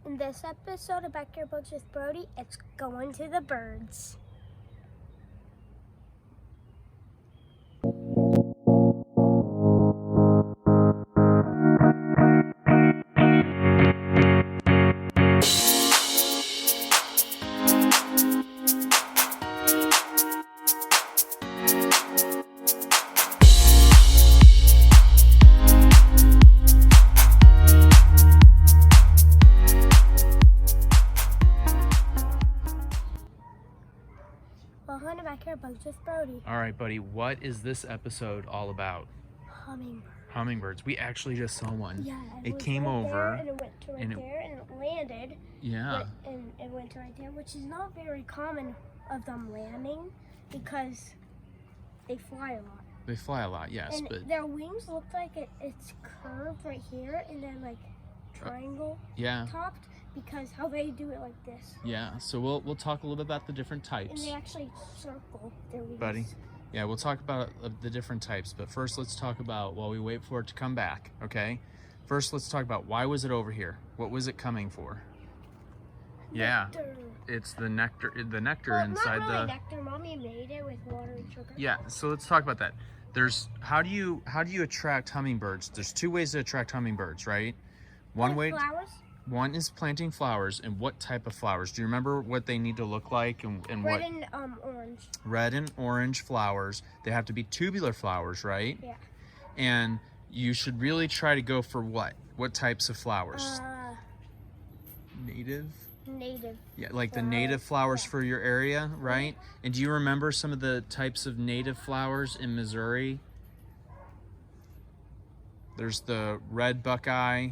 In this episode of Backyard Bugs with Brody, it's going to the birds. Welcome to Backyard Bugs with Brody. All right, buddy, what is this episode all about? Hummingbird. Hummingbirds. We actually just saw one. Yeah, it came over. And it went to there and it landed. Yeah. And it went to right there, which is not very common of them landing because they fly a lot. They fly a lot, yes. And but their wings look like it's curved right here and then like triangle topped. Because how they do it like this. Yeah, so we'll talk a little bit about the different types. And they actually circle their wings. Buddy, yeah, we'll talk about the different types. But first, let's talk about, while we wait for it to come back, okay? First, let's talk about why was it over here? What was it coming for? Nectar. Yeah, it's the nectar. The nectar inside not really nectar. Mommy made it with water and sugar. Yeah, so let's talk about that. There's how do you attract hummingbirds? There's two ways to attract hummingbirds, right? One way. Flowers. One is planting flowers, and what type of flowers? Do you remember what they need to look like and Red what? and orange. Red and orange flowers. They have to be tubular flowers, right? Yeah. And you should really try to go for what? What types of flowers? Native? Native. Yeah, like the native flowers for your area, right? And do you remember some of the types of native flowers in Missouri? There's the red buckeye.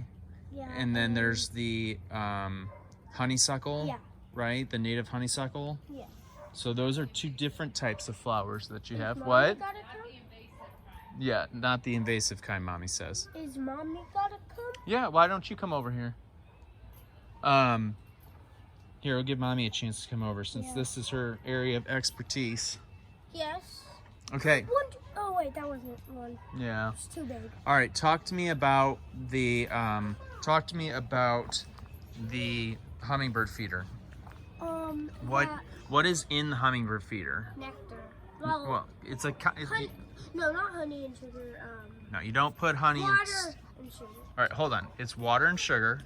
Yeah, and then there's the honeysuckle, right? The native honeysuckle. Yeah. So those are two different types of flowers that you have. Mommy What? Gotta come? Yeah, not the invasive kind, Mommy says. Is Mommy gotta come? Yeah, why don't you come over here? Here, we'll give Mommy a chance to come over since this is her area of expertise. Yes. Okay. Oh wait, that wasn't one. Yeah. It's too big. All right, talk to me about the hummingbird feeder. What is in the hummingbird feeder? Nectar. Well, it's a honey. No, not honey and sugar. No, you don't put honey. Water and sugar. All right, hold on. It's water and sugar.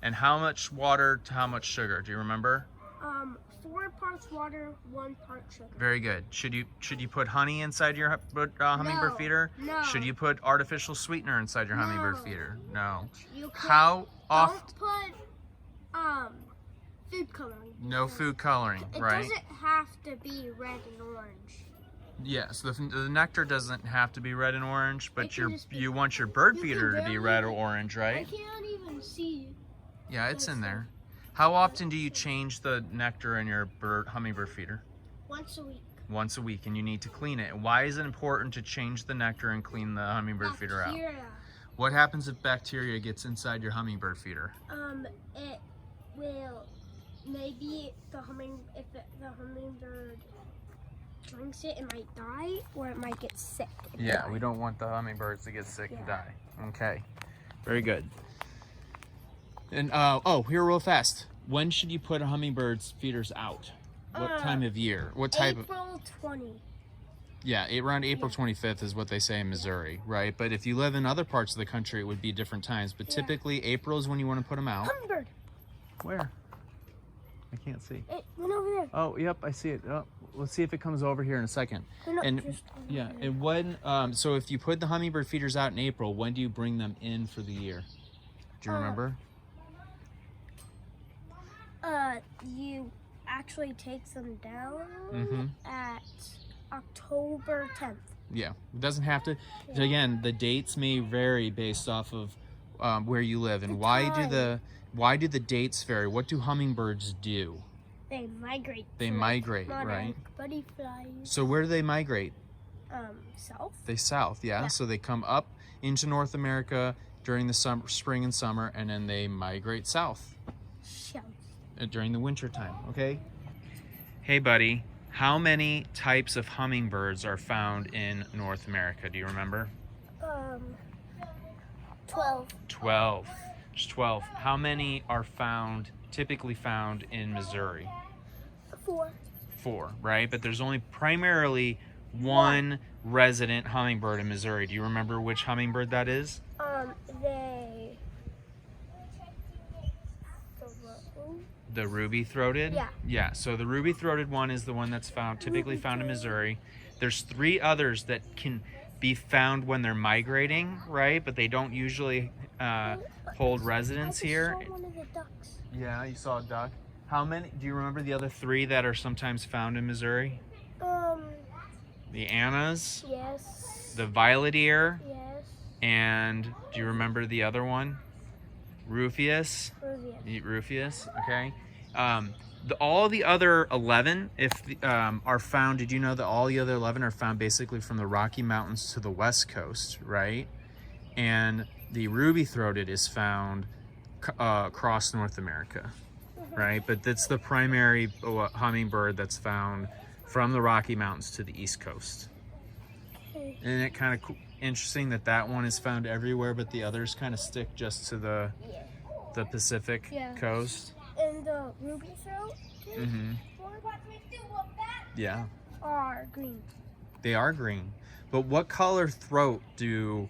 And how much water to how much sugar? Do you remember? 4 parts water, 1 part sugar. Very good. Should you put honey inside your hummingbird feeder? No. Should you put artificial sweetener inside your hummingbird feeder? No. You How often? Don't put food coloring. No food coloring, right? It doesn't have to be red and orange. Yes, the nectar doesn't have to be red and orange, but you want your bird You feeder can to be barely red or orange, right? I can't even see. Yeah, it's in there. How often do you change the nectar in your hummingbird feeder? Once a week. Once a week, and you need to clean it. Why is it important to change the nectar and clean the hummingbird feeder out? What happens if bacteria gets inside your hummingbird feeder? It will maybe if the hummingbird drinks it, it might die or it might get sick. Yeah, we don't want the hummingbirds to get sick and die. Okay, very good. And here real fast. When should you put a hummingbird's feeders out? What time of year? What type April 20. Yeah, around April 25th is what they say in Missouri, right? But if you live in other parts of the country, it would be different times. But typically, April is when you want to put them out. Hummingbird. Where? I can't see. It went over there. Oh, yep, I see it. Oh, let's see if it comes over here in a second. No, And when, so if you put the hummingbird feeders out in April, when do you bring them in for the year? Do you remember? You actually take them down at October 10th. Yeah, it doesn't have to. Again, the dates may vary based off of where you live. And why do the dates vary? What do hummingbirds do? They migrate. They migrate, right? Butterflies. So where do they migrate? South. South, yeah. So they come up into North America during the spring and summer, and then they migrate south during the winter time. Okay. Hey, buddy. How many types of hummingbirds are found in North America? Do you remember? 12. 12. There's 12. How many are typically found in Missouri? 4. 4, right? But there's only primarily one resident hummingbird in Missouri. Do you remember which hummingbird that is? The ruby-throated? Yeah. Yeah, so the ruby-throated one is the one that's typically found in Missouri. There's 3 others that can be found when they're migrating, right? But they don't usually hold residence here. I saw one of the ducks. Yeah, you saw a duck. How many? Do you remember the other 3 that are sometimes found in Missouri? The Annas. Yes. The violet ear. Yes. And do you remember the other one? Rufus. Rufus. Rufus. Okay. All the other 11, are found. Did you know that all the other 11 are found basically from the Rocky Mountains to the West Coast, right? And the ruby-throated is found across North America, right? But that's the primary hummingbird that's found from the Rocky Mountains to the East Coast. Okay. Isn't it kind of interesting that one is found everywhere, but the others kind of stick just to the Pacific coast? And the ruby-throat are green. They are green. But what color throat do,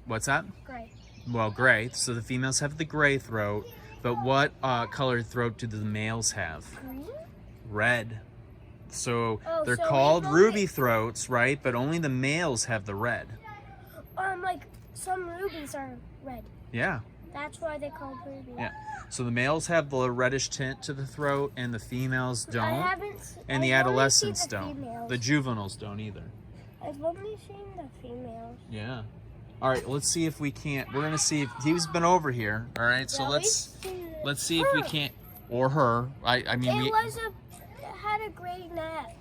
what's that? Gray. Well, gray. So the females have the gray throat, but what colored throat do the males have? Green? Red. So they're so called ruby throats, right? But only the males have the red. Like some rubies are red. Yeah. That's why they call ruby. Yeah. So the males have the reddish tint to the throat, and the females don't. And the adolescents don't. Females. The juveniles don't either. I've only seen the females. Yeah. All right. Let's see if we can't. We're gonna see if he's been over here. All right. So let's see if we can't, or her. I mean, it had a gray neck.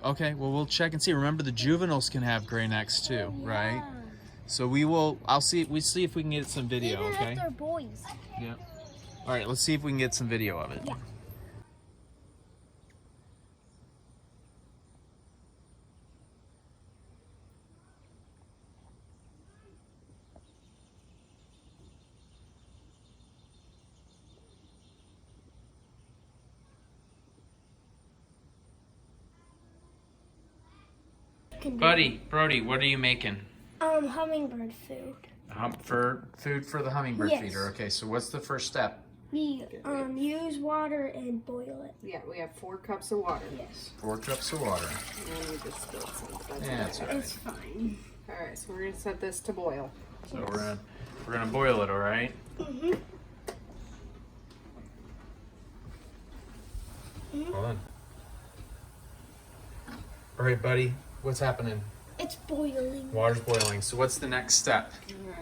Okay. Well, we'll check and see. Remember, the juveniles can have gray necks too, right? So I'll see. We see if we can get some video. Even Okay. if they're boys. Yeah. All right. Let's see if we can get some video of it. Yeah. Brody, what are you making? Hummingbird food. For food for the hummingbird Yes. feeder. Okay, so what's the first step? We use water and boil it. Yeah, we have 4 cups of water. Yes. 4 cups of water. And we just spilled some. Yeah, that's all right. It's fine. All right, so we're gonna set this to boil. So we're gonna boil it, all right? Mhm. Hold on. All right, buddy. What's happening? It's boiling. Water's boiling. So what's the next step?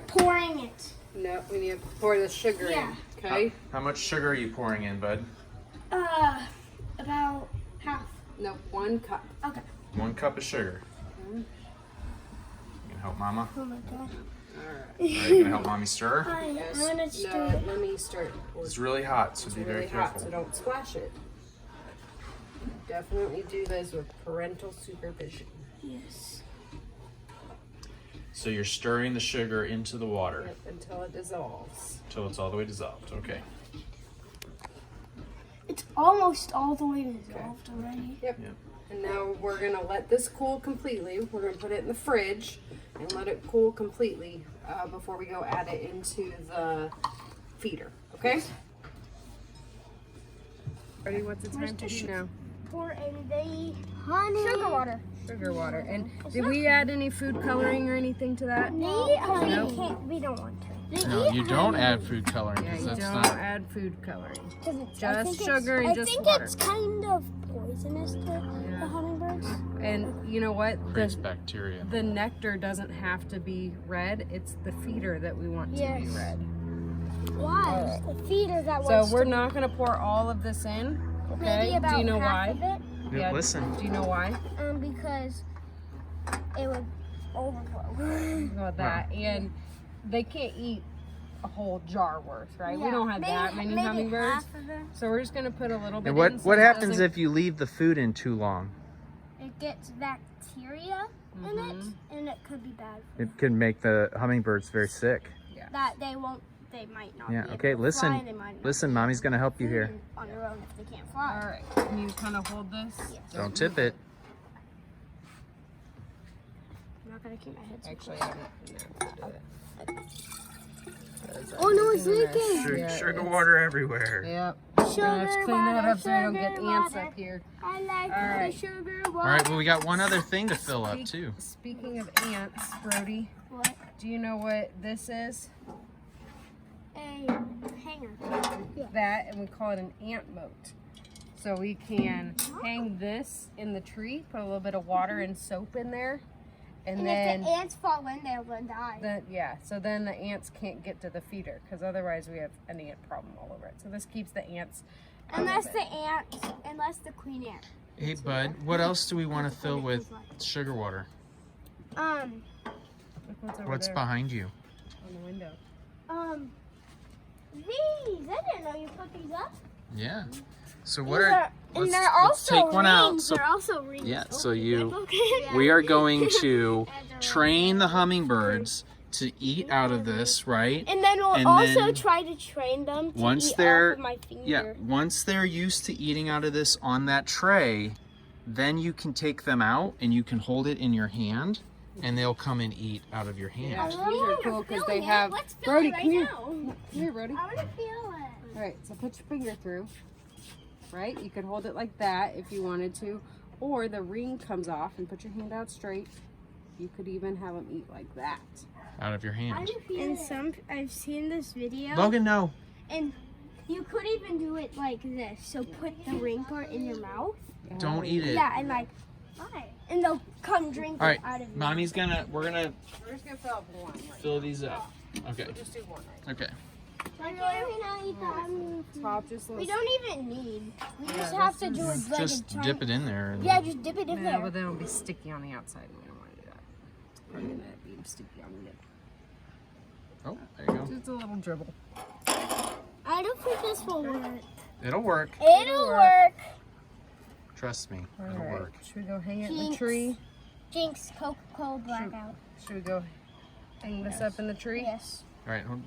Pouring it. No, we need to pour the sugar Yeah. in. Okay. How much sugar are you pouring in, bud? About half. No, 1 cup. Okay. 1 cup of sugar. You can help Mama. Oh my god. All right. All right, you gonna help Mommy stir? I'm gonna stir No, it. let me start. It's really hot, so It's be really very hot, careful. so don't splash it. Definitely do this with parental supervision. Yes. So you're stirring the sugar into the water Yep, until it dissolves. until it's all the way dissolved. Okay. It's almost all the way dissolved already. Yep. Yep. And now we're gonna let this cool completely. We're gonna put it in the fridge and let it cool completely before we go add it into the feeder. Okay? Ready? What's the time to do now? Pour in the honey. Sugar water. Sugar water. And did we add any food coloring or anything to that? We don't want to. No, you don't add food coloring. Yeah, 'Cause you that's don't not. add food coloring. Just Just sugar and just water. I think it's kind of poisonous to the hummingbirds. And you know what? Creates bacteria. The nectar doesn't have to be red. It's the feeder that we want to be Yes. red. Why? The feeder that So wants we're to not going to pour all of this in. Okay? maybe about Do you know half why? of it. Yeah, listen. Do you know why? Because it would overflow. About that. And they can't eat a whole jar worth, right? We don't have that many hummingbirds. Half of it. So we're just going to put a little bit And in. so what it happens doesn't- if you leave the food in too long? It gets bacteria in it, and it could be bad for It can make the hummingbirds very sick. that they they might not Yeah, be able okay, to fly, listen. and they might not Listen, be Mommy's gonna help you here. able to on their own if they can't fly. All right, can you kind of hold this? Yes. Don't tip it. I'm not gonna keep my head so Actually, close. I don't know. Oh no, it's leaking! Sugar water everywhere. Yep. We're gonna have to Sugar clean that water, up so we don't get sugar ants water. up here. I like All right. the sugar water. All right, well, we got one other thing to fill up too. Speaking of ants, Brody, What? do you know what this is? A hanger. Yeah. That, and we call it an ant moat. So we can hang this in the tree, put a little bit of water and soap in there, and And then if the ants fall in, they'll die. so then the ants can't get to the feeder, because otherwise we have an ant problem all over it. So this keeps the ants out of Unless it. unless the queen ant. Hey, bud, what else do we want to fill with sugar water? Look what's over What's there behind you? on the window. These. I didn't know you put these up. Yeah. So These what are? and they're let's also take one out. rings. So They're also rings. yeah, so Oh, you- okay. we are going to train the hummingbirds to eat out of this, right? And then we'll and also then try to train them to once eat they're- off of my finger. Yeah, once they're used to eating out of this on that tray, then you can take them out and you can hold it in your hand and they'll come and eat out of your hand. Yeah. I These really are wanna cool 'cause feel they it. have- Let's feel Brody, it right come here. now. Come here, Brody. I want to feel it. All right, so put your finger through, right? You could hold it like that if you wanted to, or the ring comes off and put your hand out straight. You could even have them eat like that. Out of your hand. And I've seen this video. Logan, no. And you could even do it like this. So put the ring part in your mouth. Don't eat it. Yeah, and like, and they'll come drink All right, it out of your Mommy's we're gonna We're just gonna fill up one right fill these up. Okay, now. Just do one right okay. Why can't we not eat the now. Top just a We little. don't even need. We just Yeah, have this to do is- it like Just dip it in there. And Yeah, just dip it in No, there. but then it'll be sticky on the outside. We don't want to do that. It's probably gonna be sticky on the lid. Oh, there you go. Just a little dribble. I don't think this will work. It'll work. It'll work. Trust me, All it'll right. work. Should we go hang it in the Jinx. tree? Jinx, Coca-Cola blackout. Should we go hang this up in the tree? Yes. All right, hold-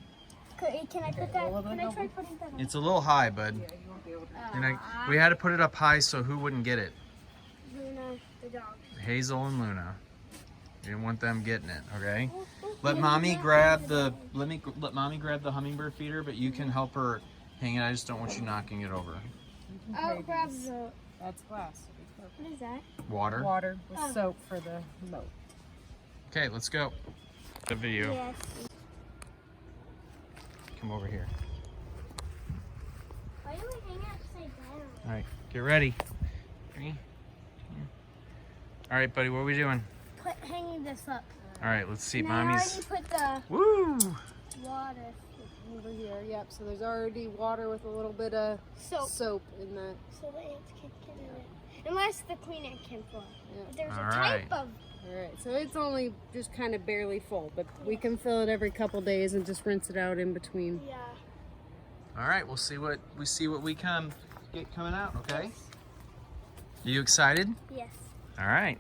Can I put that? hold Can on, I try putting that on? it's a little high, bud. Yeah, you won't be able to. And we had to put it up high so who wouldn't get it? Luna, the dog. Hazel and Luna. You didn't want them getting it, okay? Let mommy grab the let mommy grab the hummingbird feeder, but you can help her hang it. I just don't want you knocking it over. You can I'll carry grab these. the. That's glass. It'll be perfect. What is that? Water. Water with Oh. soap for the moat. Okay, let's go. The video. Yes. Come over here. Why do we hang upside down? All right, get ready. 3, 2. All right, buddy, what are we doing? Hanging this up. All right, let's see. And Mommy's. I already put the Woo! water. Over here, yep. So there's already water with a little bit of Soap. soap in that. So the ants can't get in it. Unless the queen ant can fly. Yeah. But there's All a right. type of. All right, so it's only just kind of barely full, but we can fill it every couple days and just rinse it out in between. Yeah. All right, we'll see what we get coming out. Okay. You excited? Yes. All right.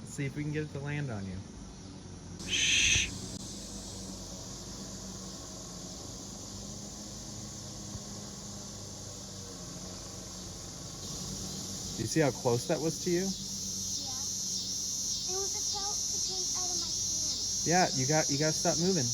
See if we can get it to land on you. Shh. Do you see how close that was to you? Yeah. It was about to take out of my hand. Yeah, you got to stop moving.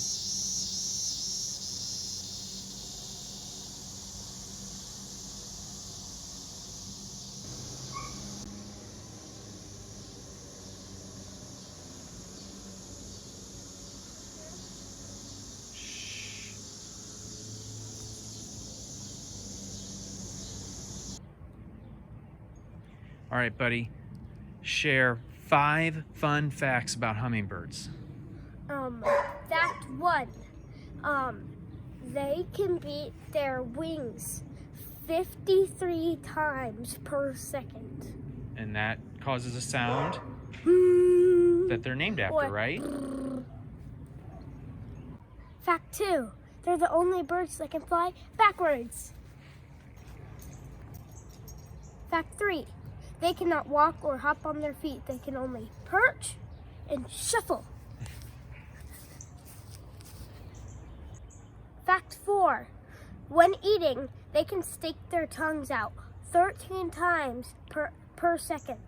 All right, buddy. Share 5 fun facts about hummingbirds. Fact 1. They can beat their wings 53 times per second. And that causes a sound that they're named after, Or- right? Fact 2. They're the only birds that can fly backwards. Fact 3. They cannot walk or hop on their feet. They can only perch and shuffle. Fact 4. When eating, they can stick their tongues out 13 times per second.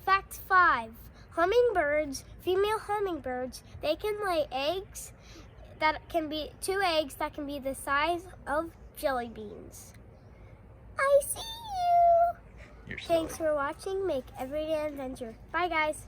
Fact 5. Hummingbirds, female hummingbirds, they can lay eggs that can be 2 eggs that can be the size of jelly beans. I see you. You're silly. Thanks for watching. Make everyday adventure. Bye, guys.